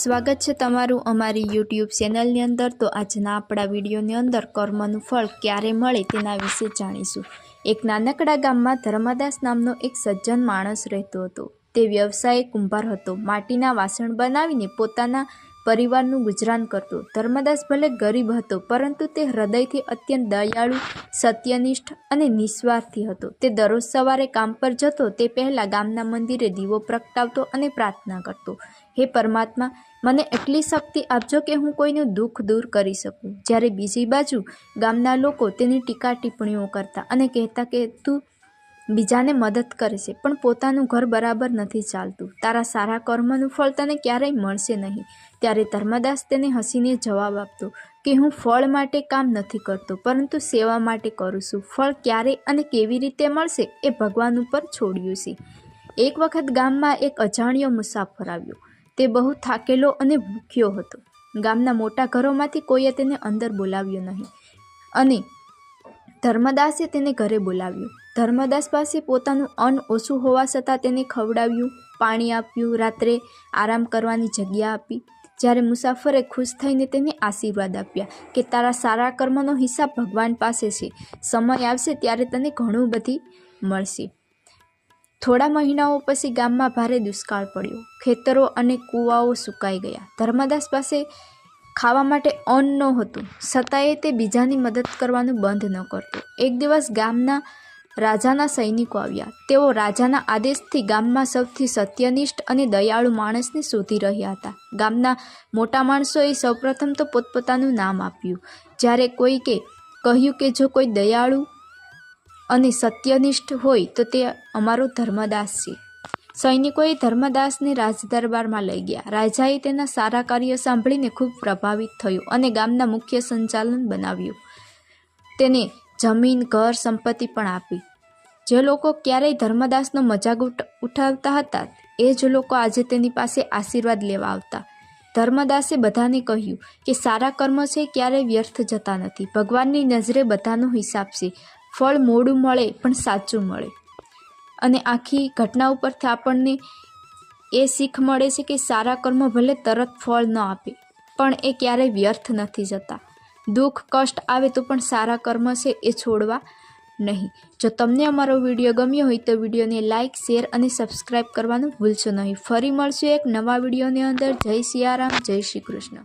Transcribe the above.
સ્વાગત છે તમારું અમારી યુટ્યુબ ચેનલની અંદર। તો આજના આપણા વિડીયોની અંદર કર્મનું ફળ ક્યારે મળે તેના વિશે જાણીશું। એક નાનકડા ગામમાં ધર્મદાસ નામનો એક સજ્જન માણસ રહેતો હતો। તે વ્યવસાયે કુંભાર હતો। માટીના વાસણ બનાવીને પોતાના પરિવારનું ગુજરાન કરતો। ધર્મદાસ ભલે ગરીબ હતો, પરંતુ તે હૃદયથી અત્યંત દયાળુ, સત્યનિષ્ઠ અને નિસ્વાર્થી હતો। તે દરરોજ સવારે કામ પર જતો તે પહેલાં ગામના મંદિરે દીવો પ્રગટાવતો અને પ્રાર્થના કરતો, હે પરમાત્મા, મને એટલી શક્તિ આપજો કે હું કોઈનું દુઃખ દૂર કરી શકું। જ્યારે બીજી બાજુ ગામના લોકો તેની ટીકા ટિપ્પણીઓ કરતા અને કહેતા કે તું બીજાને મદદ કરે છે, પણ પોતાનું ઘર બરાબર નથી ચાલતું, તારા સારા કર્મનું ફળ તને ક્યારેય મળશે નહીં। ત્યારે ધર્મદાસ તેને હસીને જવાબ આપતો કે હું ફળ માટે કામ નથી કરતો, પરંતુ સેવા માટે કરું છું। ફળ ક્યારે અને કેવી રીતે મળશે એ ભગવાન ઉપર છોડ્યું છે। એક વખત ગામમાં એક અજાણ્યો મુસાફર આવ્યો। તે બહુ થાકેલો અને ભૂખ્યો હતો। ગામના મોટા ઘરોમાંથી કોઈએ તેને અંદર બોલાવ્યો નહીં અને ધર્મદાસે તેને ઘરે બોલાવ્યો। ધર્મદાસ પાસે પોતાનું અન્ન ઓછું હોવા છતાં તેને ખવડાવ્યું, પાણી આપ્યું, રાત્રે આરામ કરવાની જગ્યા આપી। જ્યારે મુસાફરે ખુશ થઈને તેને આશીર્વાદ આપ્યા કે તારા સારા કર્મનો હિસાબ ભગવાન પાસે છે, સમય આવશે ત્યારે તને ઘણું બધી મળશે। થોડા મહિનાઓ પછી ગામમાં ભારે દુષ્કાળ પડ્યો। ખેતરો અને કૂવાઓ સુકાઈ ગયા। ધર્મદાસ પાસે ખાવા માટે અન્ન નહોતું, છતાંય તે બીજાની મદદ કરવાનું બંધ ન કરતો। એક દિવસ ગામના રાજાના સૈનિકો આવ્યા। તેઓ રાજાના આદેશથી ગામમાં સૌથી સત્યનિષ્ઠ અને દયાળુ માણસને શોધી રહ્યા હતા। ગામના મોટા માણસોએ સૌપ્રથમ તો પોતપોતાનું નામ આપ્યું। જ્યારે કોઈકે કહ્યું કે જો કોઈ દયાળુ અને સત્યનિષ્ઠ હોય તો તે અમારો ધર્મદાસ છે। સૈનિકોએ ધર્મદાસને રાજદરબારમાં લઈ ગયા। રાજાએ તેના સારા કાર્ય સાંભળીને ખૂબ પ્રભાવિત થયો અને ગામના મુખ્ય સંચાલન બનાવ્યો। તેને જમીન, ઘર, સંપત્તિ પણ આપી। જે લોકો ક્યારેય ધર્મદાસનો મજાક ઉઠાવતા હતા, એ જ લોકો આજે તેની પાસે આશીર્વાદ લેવા આવતા। ધર્મદાસે બધાને કહ્યું કે સારા કર્મ છે ક્યારેય વ્યર્થ જતા નથી। ભગવાનની નજરે બધાનો હિસાબ છે। ફળ મોડું મળે પણ સાચું મળે। અને આખી ઘટના ઉપરથી આપણને એ શીખ મળે છે કે સારા કર્મ ભલે તરત ફળ ન આપે, પણ એ ક્યારેય વ્યર્થ નથી જતા। દુઃખ કષ્ટ આવે તો પણ સારા કર્મ છે એ છોડવા નહીં। જો તમને અમારો વિડીયો ગમ્યો હોય તો વિડીયોને લાઇક, શેર અને સબસ્ક્રાઈબ કરવાનું ભૂલશો નહીં। ફરી મળશું એક નવા વિડીયોની અંદર। જય સિયારામ, જય શ્રી કૃષ્ણ।